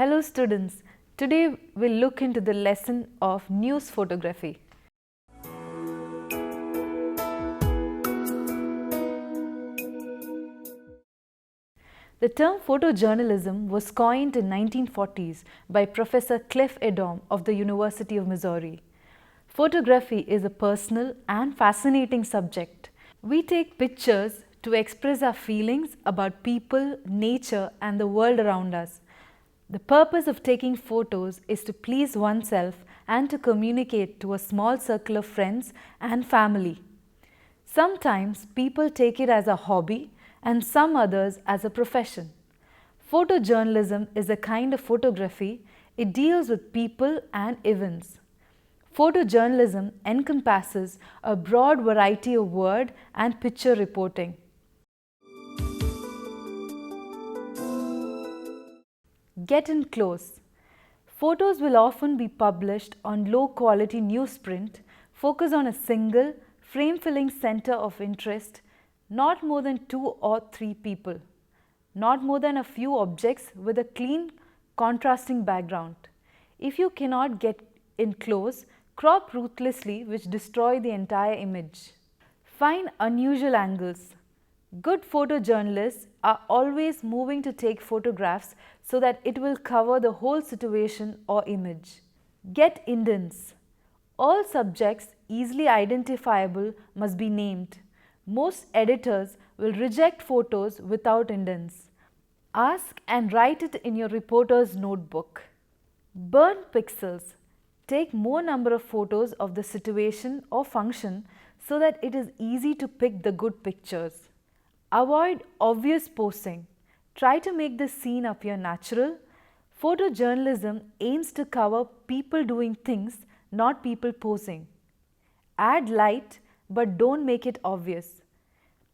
Hello students, today we'll look into the lesson of news photography. The term photojournalism was coined in 1940s by Professor Cliff Edom of the University of Missouri. Photography is a personal and fascinating subject. We take pictures to express our feelings about people, nature, and the world around us. The purpose of taking photos is to please oneself and to communicate to a small circle of friends and family. Sometimes people take it as a hobby and some others as a profession. Photojournalism is a kind of photography. It deals with people and events. Photojournalism encompasses a broad variety of word and picture reporting. Get in close. Photos will often be published on low-quality newsprint, focus on a single, frame-filling center of interest, not more than 2 or 3 people, not more than a few objects with a clean, contrasting background. If you cannot get in close, crop ruthlessly, which destroy the entire image. Find unusual angles. Good photojournalists are always moving to take photographs so that it will cover the whole situation or image. Get indents. All subjects easily identifiable must be named. Most editors will reject photos without indents. Ask and write it in your reporter's notebook. Burn pixels. Take more number of photos of the situation or function so that it is easy to pick the good pictures. Avoid obvious posing. Try to make the scene appear natural. Photojournalism aims to cover people doing things, not people posing. Add light, but don't make it obvious.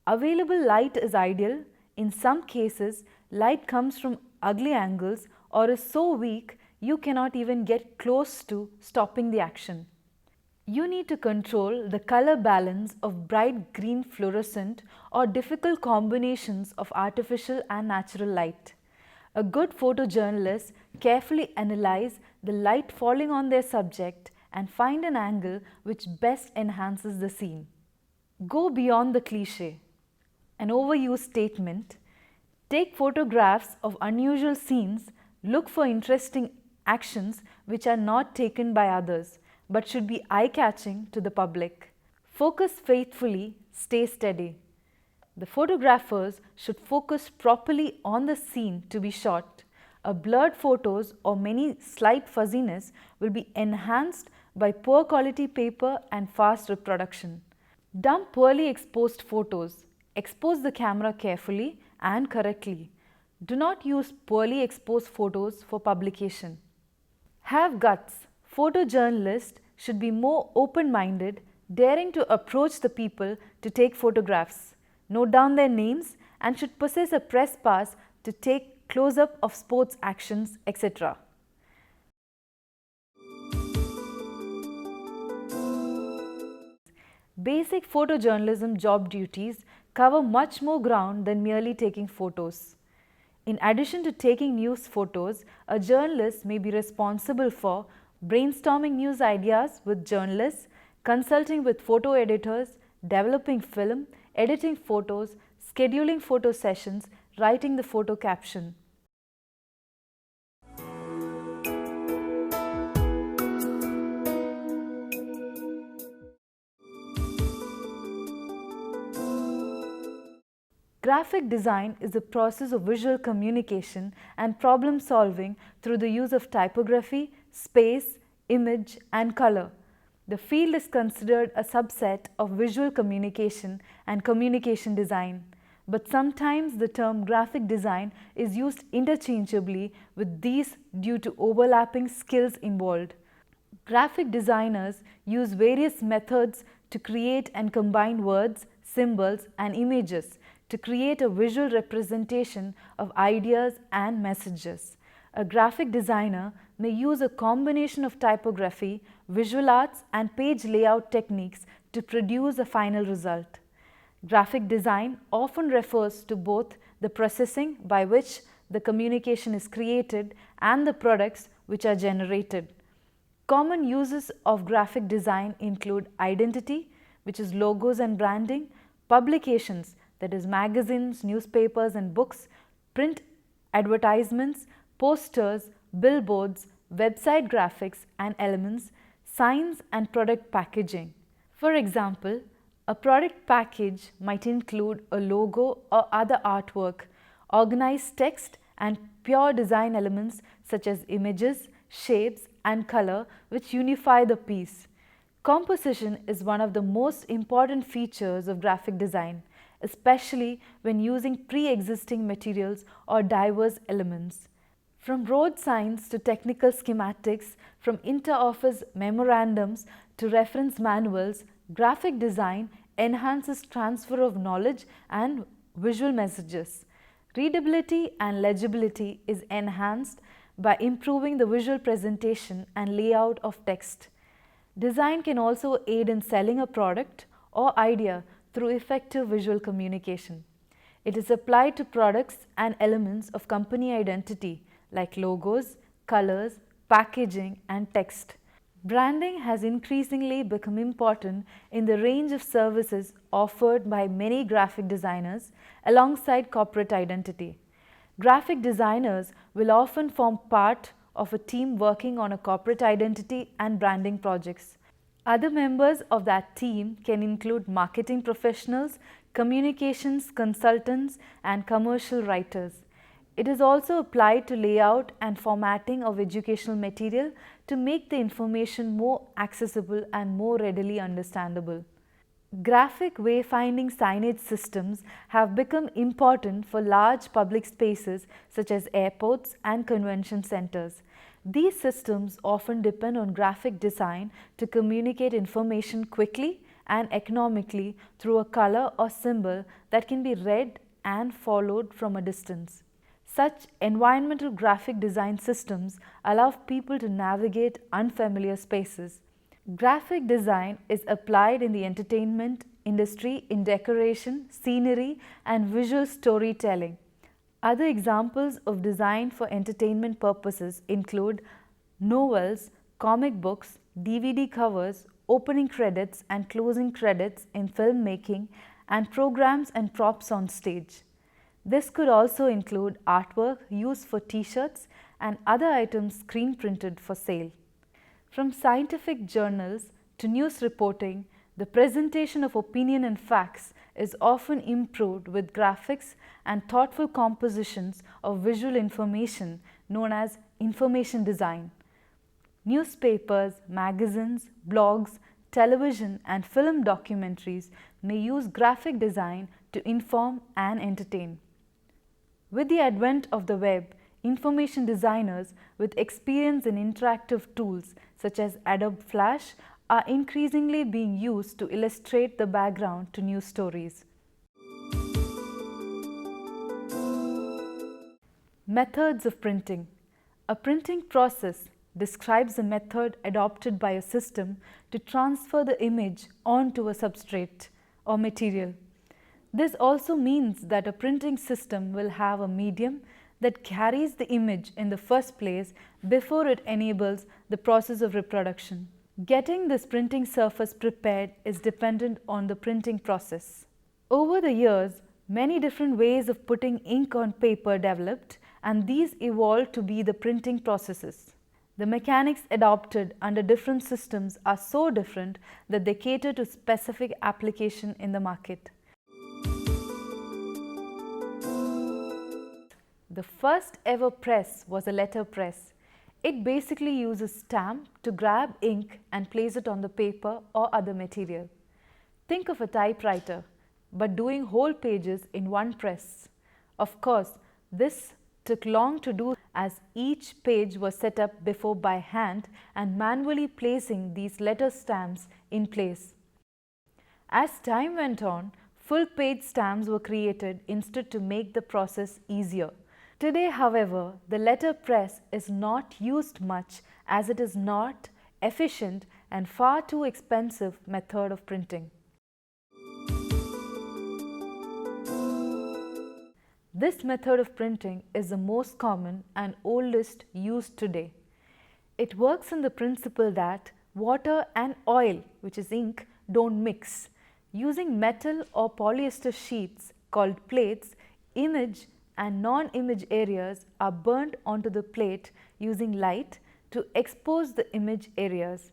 Available light is ideal. In some cases, light comes from ugly angles or is so weak you cannot even get close to stopping the action. You need to control the color balance of bright green fluorescent or difficult combinations of artificial and natural light. A good photojournalist carefully analyzes the light falling on their subject and find an angle which best enhances the scene. Go beyond the cliché. An overused statement. Take photographs of unusual scenes. Look for interesting actions which are not taken by others but should be eye-catching to the public. Focus faithfully, stay steady. The photographers should focus properly on the scene to be shot. A blurred photos or many slight fuzziness will be enhanced by poor quality paper and fast reproduction. Dump poorly exposed photos. Expose the camera carefully and correctly. Do not use poorly exposed photos for publication. Have guts. Photojournalists should be more open-minded, daring to approach the people to take photographs, note down their names, and should possess a press pass to take close-up of sports actions, etc. Basic photojournalism job duties cover much more ground than merely taking photos. In addition to taking news photos, a journalist may be responsible for brainstorming news ideas with journalists, consulting with photo editors, developing film, editing photos, scheduling photo sessions, writing the photo caption. Graphic design is a process of visual communication and problem solving through the use of typography, space, image, and color. The field is considered a subset of visual communication and communication design, but sometimes the term graphic design is used interchangeably with these due to overlapping skills involved. Graphic designers use various methods to create and combine words, symbols, and images to create a visual representation of ideas and messages. A graphic designer may use a combination of typography, visual arts, and page layout techniques to produce a final result. Graphic design often refers to both the processing by which the communication is created, and the products which are generated. Common uses of graphic design include identity, which is logos and branding, publications, that is magazines, newspapers and books, print advertisements, posters, billboards, website graphics and elements, signs and product packaging. For example, a product package might include a logo or other artwork, organized text and pure design elements such as images, shapes and color which unify the piece. Composition is one of the most important features of graphic design, especially when using pre-existing materials or diverse elements. From road signs to technical schematics, from inter-office memorandums to reference manuals, graphic design enhances transfer of knowledge and visual messages. Readability and legibility is enhanced by improving the visual presentation and layout of text. Design can also aid in selling a product or idea through effective visual communication. It is applied to products and elements of company identity like logos, colors, packaging and text. Branding has increasingly become important in the range of services offered by many graphic designers alongside corporate identity. Graphic designers will often form part of a team working on a corporate identity and branding projects. Other members of that team can include marketing professionals, communications consultants, and commercial writers. It is also applied to layout and formatting of educational material to make the information more accessible and more readily understandable. Graphic wayfinding signage systems have become important for large public spaces such as airports and convention centers. These systems often depend on graphic design to communicate information quickly and economically through a color or symbol that can be read and followed from a distance. Such environmental graphic design systems allow people to navigate unfamiliar spaces. Graphic design is applied in the entertainment industry in decoration, scenery, and visual storytelling. Other examples of design for entertainment purposes include novels, comic books, DVD covers, opening credits and closing credits in filmmaking, and programs and props on stage. This could also include artwork used for t-shirts and other items screen printed for sale. From scientific journals to news reporting, the presentation of opinion and facts is often improved with graphics and thoughtful compositions of visual information known as information design. Newspapers, magazines, blogs, television and film documentaries may use graphic design to inform and entertain. With the advent of the web, information designers with experience in interactive tools such as Adobe Flash are increasingly being used to illustrate the background to news stories. Methods of printing. A printing process describes a method adopted by a system to transfer the image onto a substrate or material. This also means that a printing system will have a medium that carries the image in the first place before it enables the process of reproduction. Getting this printing surface prepared is dependent on the printing process. Over the years, many different ways of putting ink on paper developed, and these evolved to be the printing processes. The mechanics adopted under different systems are so different that they cater to specific application in the market. The first ever press was a letterpress. It basically uses stamp to grab ink and place it on the paper or other material. Think of a typewriter, but doing whole pages in one press. Of course, this took long to do as each page was set up before by hand and manually placing these letter stamps in place. As time went on, full page stamps were created instead to make the process easier. Today, however, the letterpress is not used much as it is not efficient and far too expensive method of printing. This method of printing is the most common and oldest used today. It works on the principle that water and oil, which is ink, don't mix. Using metal or polyester sheets called plates, image and non-image areas are burnt onto the plate using light to expose the image areas.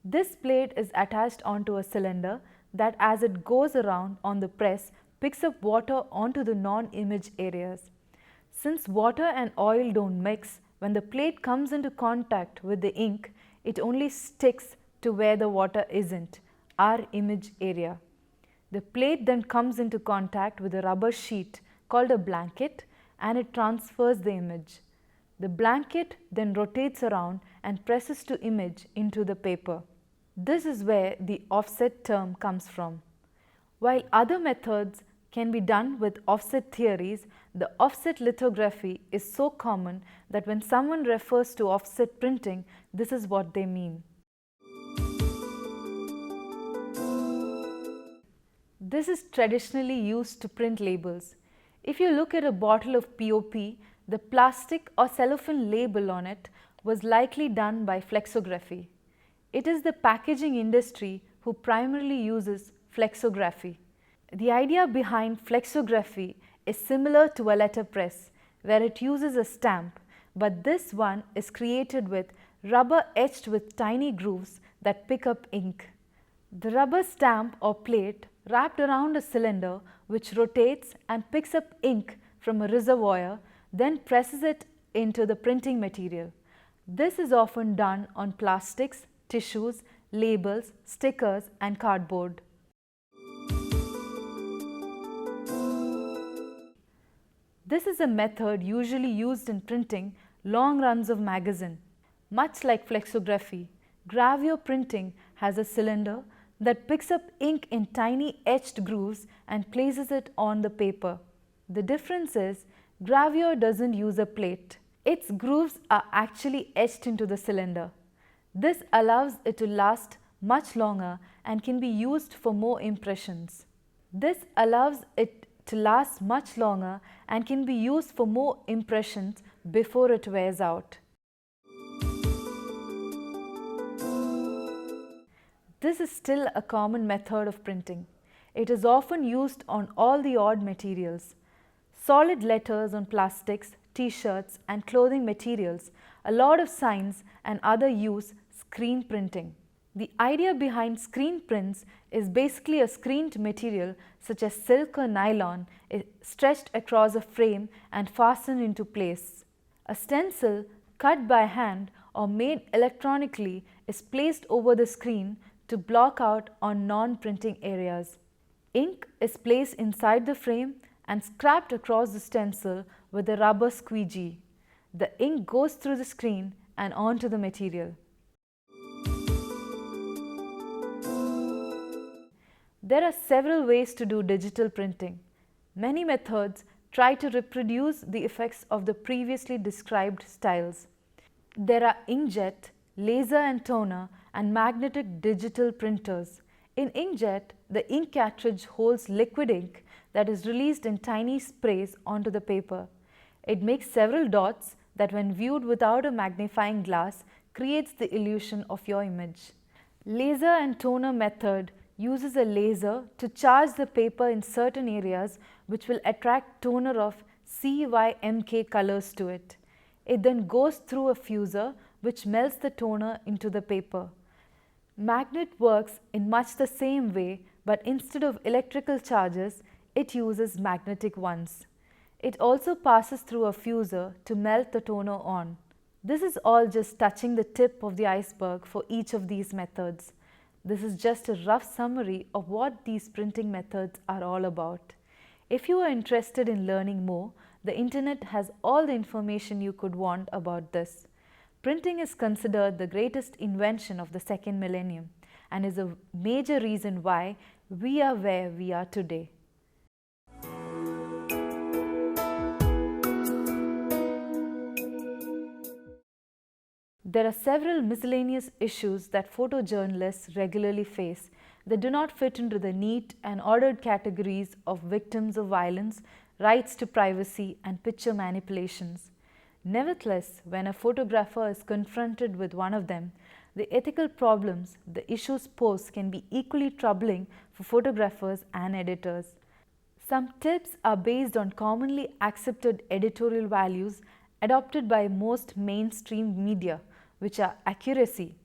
This plate is attached onto a cylinder that, as it goes around on the press, picks up water onto the non-image areas. Since water and oil don't mix, when the plate comes into contact with the ink, it only sticks to where the water isn't, our image area. The plate then comes into contact with a rubber sheet called a blanket and it transfers the image. The blanket then rotates around and presses to image into the paper. This is where the offset term comes from. While other methods can be done with offset theories, the offset lithography is so common that when someone refers to offset printing, this is what they mean. This is traditionally used to print labels. If you look at a bottle of POP, the plastic or cellophane label on it was likely done by flexography. It is the packaging industry who primarily uses flexography. The idea behind flexography is similar to a letterpress, where it uses a stamp, but this one is created with rubber etched with tiny grooves that pick up ink. The rubber stamp or plate wrapped around a cylinder which rotates and picks up ink from a reservoir, then presses it into the printing material. This is often done on plastics, tissues, labels, stickers and cardboard. This is a method usually used in printing long runs of magazine. Much like flexography, Gravier printing has a cylinder that picks up ink in tiny etched grooves and places it on the paper. The difference is Gravier doesn't use a plate. Its grooves are actually etched into the cylinder. This allows it to last much longer and can be used for more impressions. This allows it to last much longer and can be used for more impressions before it wears out. This is still a common method of printing. It is often used on all the odd materials. Solid letters on plastics, t-shirts and clothing materials, a lot of signs and other use screen printing. The idea behind screen prints is basically a screened material such as silk or nylon is stretched across a frame and fastened into place. A stencil cut by hand or made electronically is placed over the screen to block out on non-printing areas. Ink is placed inside the frame and scraped across the stencil with a rubber squeegee. The ink goes through the screen and onto the material. There are several ways to do digital printing. Many methods try to reproduce the effects of the previously described styles. There are inkjet, laser and toner, and magnetic digital printers. In inkjet, the ink cartridge holds liquid ink that is released in tiny sprays onto the paper. It makes several dots that, when viewed without a magnifying glass, creates the illusion of your image. Laser and toner method uses a laser to charge the paper in certain areas which will attract toner of CYMK colors to it. It then goes through a fusor which melts the toner into the paper. Magnet works in much the same way, but instead of electrical charges, it uses magnetic ones. It also passes through a fusor to melt the toner on. This is all just touching the tip of the iceberg for each of these methods. This is just a rough summary of what these printing methods are all about. If you are interested in learning more, the internet has all the information you could want about this. Printing is considered the greatest invention of the second millennium and is a major reason why we are where we are today. There are several miscellaneous issues that photojournalists regularly face that do not fit into the neat and ordered categories of victims of violence, rights to privacy, and picture manipulations. Nevertheless, when a photographer is confronted with one of them, the ethical problems the issues pose can be equally troubling for photographers and editors. Some tips are based on commonly accepted editorial values adopted by most mainstream media, which are accuracy.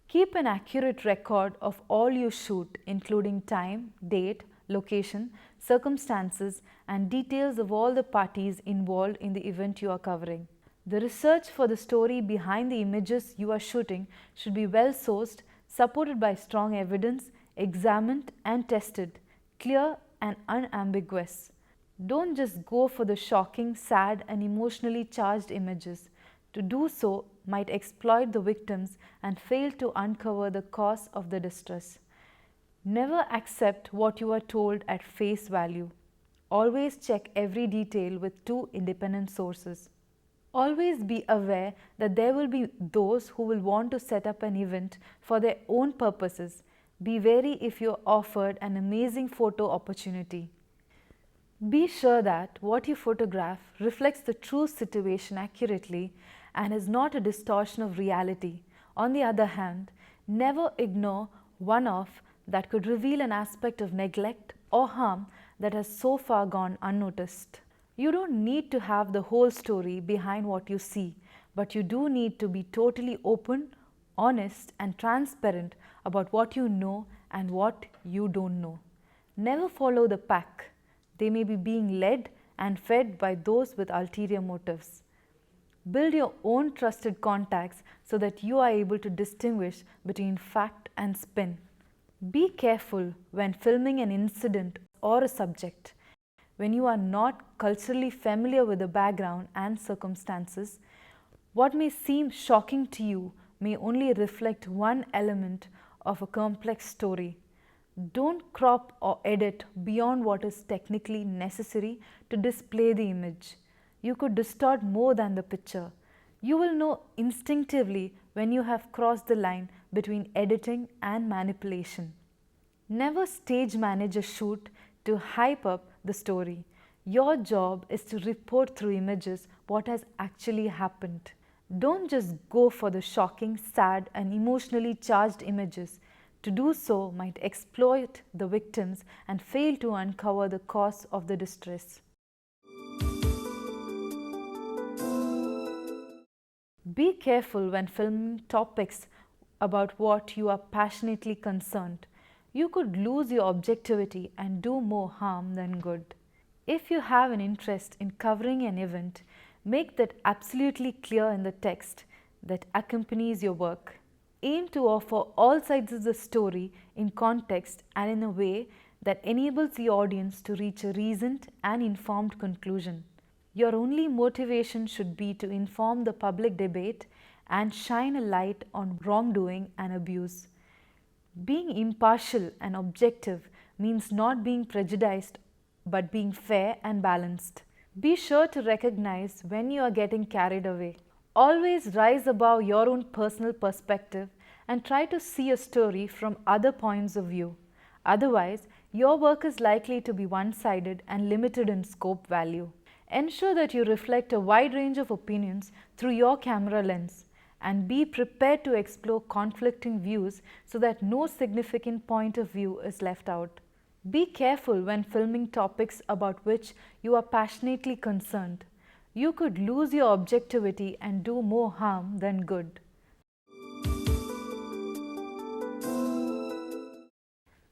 Keep an accurate record of all you shoot, including time, date, location, circumstances, and details of all the parties involved in the event you are covering. The research for the story behind the images you are shooting should be well sourced, supported by strong evidence, examined and tested, clear and unambiguous. Don't just go for the shocking, sad, and emotionally charged images. To do so might exploit the victims and fail to uncover the cause of the distress. Never accept what you are told at face value. Always check every detail with two independent sources. Always be aware that there will be those who will want to set up an event for their own purposes. Be wary if you are offered an amazing photo opportunity. Be sure that what you photograph reflects the true situation accurately and is not a distortion of reality. On the other hand, never ignore one-off that could reveal an aspect of neglect or harm that has so far gone unnoticed. You don't need to have the whole story behind what you see, but you do need to be totally open, honest, and transparent about what you know and what you don't know. Never follow the pack. They may be being led and fed by those with ulterior motives. Build your own trusted contacts so that you are able to distinguish between fact and spin. Be careful when filming an incident or a subject. When you are not culturally familiar with the background and circumstances, what may seem shocking to you may only reflect one element of a complex story. Don't crop or edit beyond what is technically necessary to display the image. You could distort more than the picture. You will know instinctively when you have crossed the line between editing and manipulation. Never stage manage a shoot to hype up the story. Your job is to report through images what has actually happened. Don't just go for the shocking, sad, and emotionally charged images. To do so might exploit the victims and fail to uncover the cause of the distress. Be careful when filming topics about what you are passionately concerned. You could lose your objectivity and do more harm than good. If you have an interest in covering an event, make that absolutely clear in the text that accompanies your work. Aim to offer all sides of the story in context and in a way that enables the audience to reach a reasoned and informed conclusion. Your only motivation should be to inform the public debate and shine a light on wrongdoing and abuse. Being impartial and objective means not being prejudiced but being fair and balanced. Be sure to recognize when you are getting carried away. Always rise above your own personal perspective and try to see a story from other points of view. Otherwise, your work is likely to be one-sided and limited in scope value. Ensure that you reflect a wide range of opinions through your camera lens, and be prepared to explore conflicting views so that no significant point of view is left out. Be careful when filming topics about which you are passionately concerned. You could lose your objectivity and do more harm than good.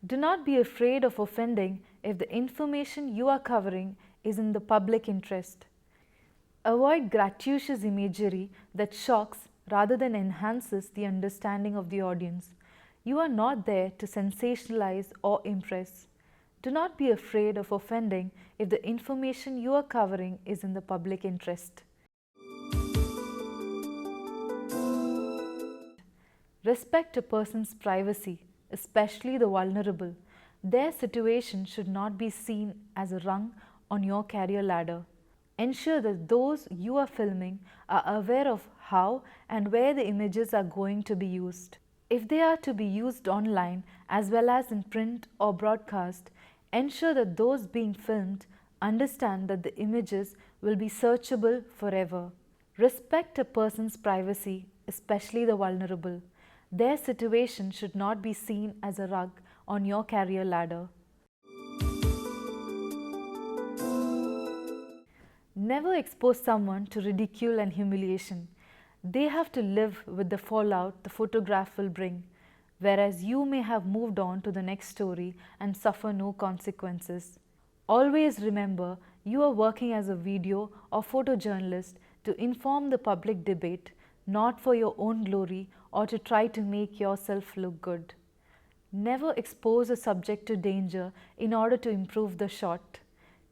Do not be afraid of offending if the information you are covering is in the public interest. Avoid gratuitous imagery that shocks rather than enhances the understanding of the audience. You are not there to sensationalize or impress. Do not be afraid of offending if the information you are covering is in the public interest. Respect a person's privacy, especially the vulnerable. Their situation should not be seen as a rung on your career ladder. Ensure that those you are filming are aware of how and where the images are going to be used. If they are to be used online as well as in print or broadcast, ensure that those being filmed Understand that the images will be searchable forever. Respect a person's privacy, especially the vulnerable. Their situation should not be seen as a rug on your career ladder. Never expose someone to ridicule and humiliation. They have to live with the fallout the photograph will bring, whereas you may have moved on to the next story and suffer no consequences. Always remember, you are working as a video or photojournalist to inform the public debate, not for your own glory or to try to make yourself look good. Never expose a subject to danger in order to improve the shot.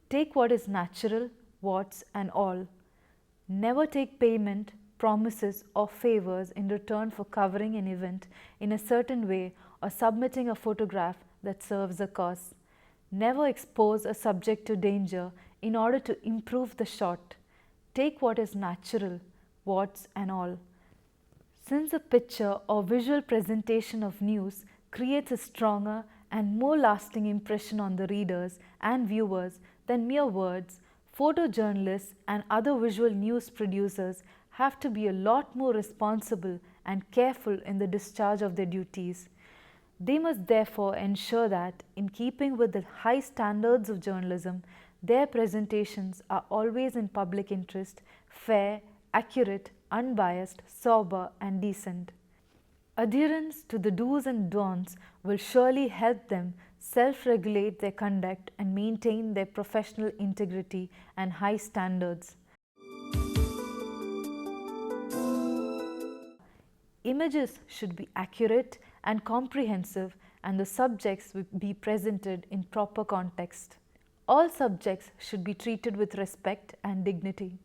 Take what is natural, warts and all. Never take payment, promises or favors in return for covering an event in a certain way or submitting a photograph that serves a cause. Never expose a subject to danger in order to improve the shot. Take what is natural, warts and all. Since a picture or visual presentation of news creates a stronger and more lasting impression on the readers and viewers than mere words, photojournalists and other visual news producers have to be a lot more responsible and careful in the discharge of their duties. They must therefore ensure that, in keeping with the high standards of journalism, their presentations are always in public interest, fair, accurate, unbiased, sober and decent. Adherence to the do's and don'ts will surely help them self-regulate their conduct and maintain their professional integrity and high standards. Images should be accurate and comprehensive, and the subjects will be presented in proper context. All subjects should be treated with respect and dignity.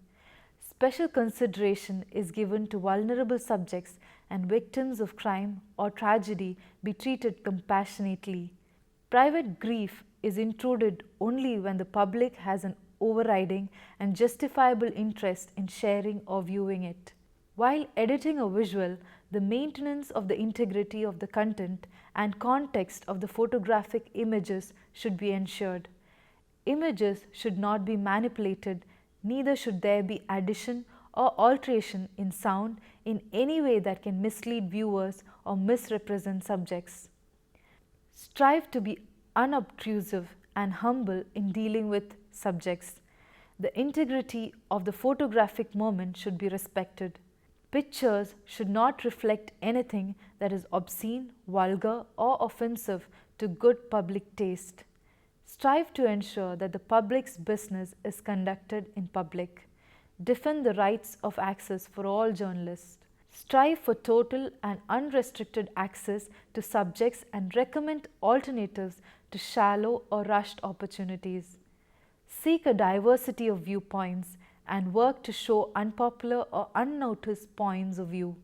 Special consideration is given to vulnerable subjects, and victims of crime or tragedy be treated compassionately. Private grief is intruded only when the public has an overriding and justifiable interest in sharing or viewing it. While editing a visual, the maintenance of the integrity of the content and context of the photographic images should be ensured. Images should not be manipulated, neither should there be addition or alteration in sound in any way that can mislead viewers or misrepresent subjects. Strive to be unobtrusive and humble in dealing with subjects. The integrity of the photographic moment should be respected. Pictures should not reflect anything that is obscene, vulgar or offensive to good public taste. Strive to ensure that the public's business is conducted in public. Defend the rights of access for all journalists. Strive for total and unrestricted access to subjects and recommend alternatives to shallow or rushed opportunities. Seek a diversity of viewpoints and work to show unpopular or unnoticed points of view.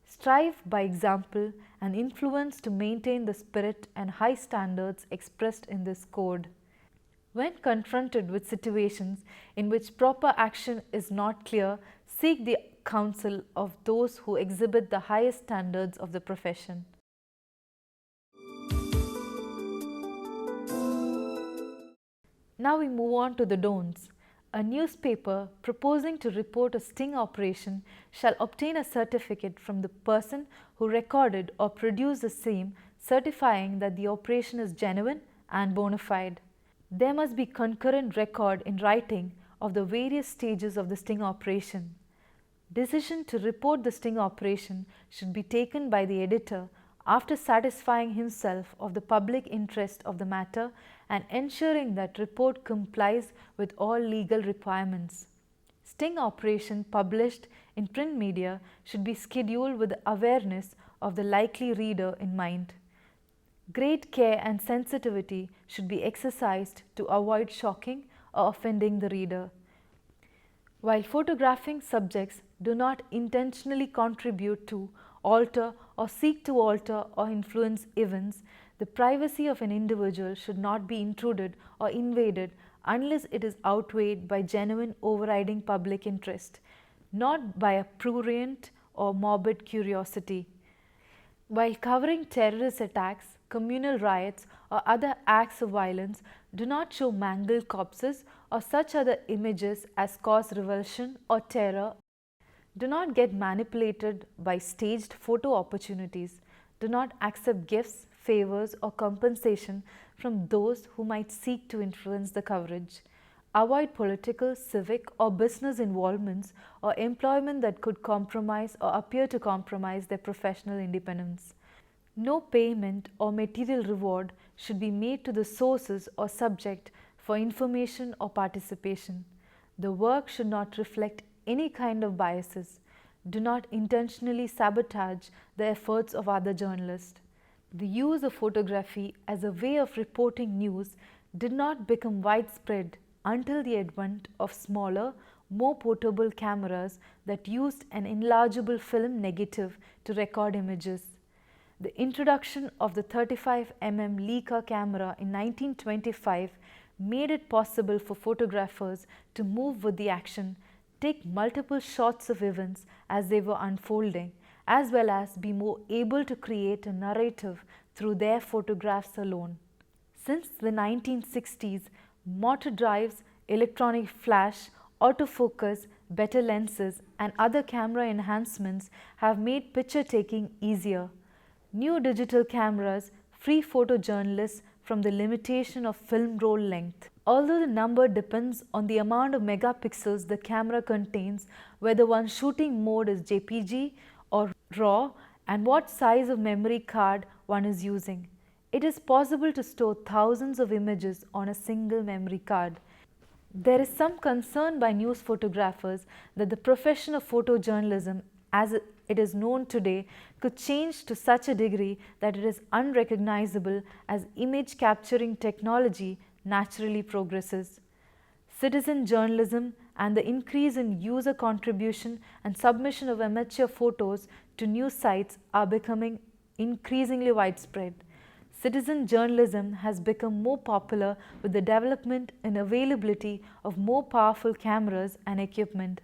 Strive by example and influence to maintain the spirit and high standards expressed in this code. When confronted with situations in which proper action is not clear, seek the counsel of those who exhibit the highest standards of the profession. Now we move on to the don'ts. A newspaper proposing to report a sting operation shall obtain a certificate from the person who recorded or produced the same, certifying that the operation is genuine and bona fide. There must be concurrent record in writing of the various stages of the sting operation. Decision to report the sting operation should be taken by the editor after satisfying himself of the public interest of the matter and ensuring that report complies with all legal requirements. Sting operation published in print media should be scheduled with the awareness of the likely reader in mind. Great care and sensitivity should be exercised to avoid shocking or offending the reader. While photographing subjects do not intentionally contribute to, alter or seek to alter or influence events, the privacy of an individual should not be intruded or invaded unless it is outweighed by genuine overriding public interest, not by a prurient or morbid curiosity. While covering terrorist attacks, communal riots, or other acts of violence, do not show mangled corpses or such other images as cause revulsion or terror. Do not get manipulated by staged photo opportunities. Do not accept gifts, favors, or compensation from those who might seek to influence the coverage. Avoid political, civic, or business involvements or employment that could compromise or appear to compromise their professional independence. No payment or material reward should be made to the sources or subject for information or participation. The work should not reflect any kind of biases. Do not intentionally sabotage the efforts of other journalists. The use of photography as a way of reporting news did not become widespread until the advent of smaller, more portable cameras that used an enlargeable film negative to record images. The introduction of the 35mm Leica camera in 1925 made it possible for photographers to move with the action, take multiple shots of events as they were unfolding, as well as be more able to create a narrative through their photographs alone. Since the 1960s, motor drives, electronic flash, autofocus, better lenses, and other camera enhancements have made picture taking easier. New digital cameras free photojournalists from the limitation of film roll length. Although the number depends on the amount of megapixels the camera contains, whether one's shooting mode is JPG or RAW, and what size of memory card one is using. It is possible to store thousands of images on a single memory card. There is some concern by news photographers that the profession of photojournalism as it is known today could change to such a degree that it is unrecognizable as image capturing technology naturally progresses. Citizen journalism and the increase in user contribution and submission of amateur photos to news sites are becoming increasingly widespread. Citizen journalism has become more popular with the development and availability of more powerful cameras and equipment.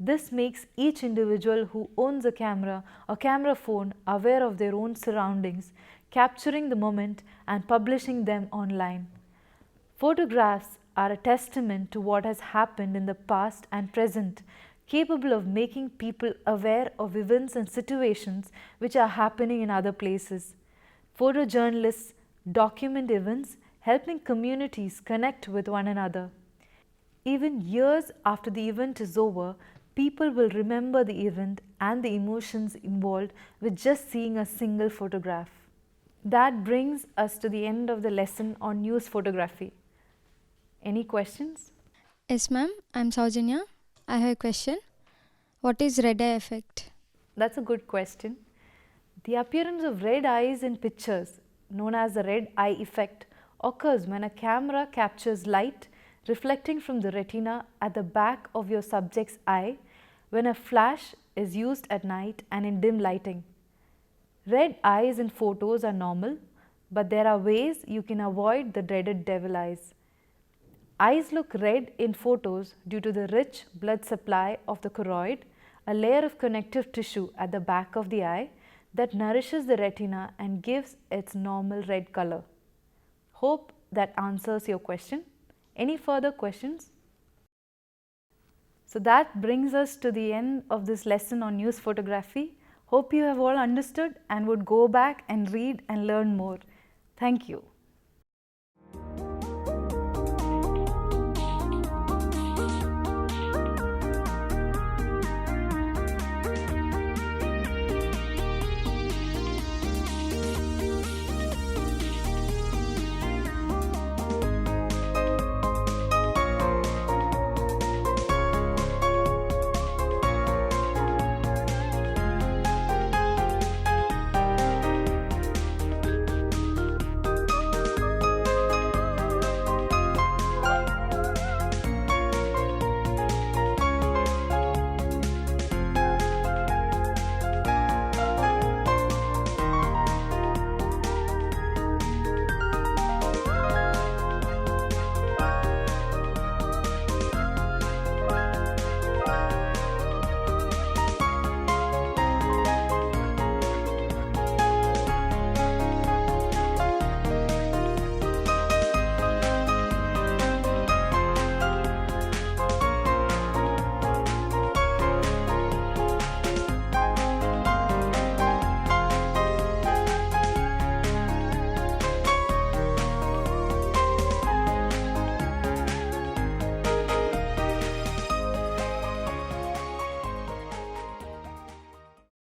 This makes each individual who owns a camera or camera phone aware of their own surroundings, capturing the moment and publishing them online. Photographs are a testament to what has happened in the past and present, capable of making people aware of events and situations which are happening in other places. Photojournalists document events, helping communities connect with one another. Even years after the event is over, people will remember the event and the emotions involved with just seeing a single photograph. That brings us to the end of the lesson on news photography. Any questions? Yes, ma'am. I'm Saujanya. I have a question. What is red eye effect? That's a good question. The appearance of red eyes in pictures, known as the red eye effect, occurs when a camera captures light reflecting from the retina at the back of your subject's eye when a flash is used at night and in dim lighting. Red eyes in photos are normal, but there are ways you can avoid the dreaded devil eyes. Eyes look red in photos due to the rich blood supply of the choroid, a layer of connective tissue at the back of the eye that nourishes the retina and gives its normal red color. Hope that answers your question. Any further questions? So that brings us to the end of this lesson on news photography. Hope you have all understood and would go back and read and learn more. Thank you.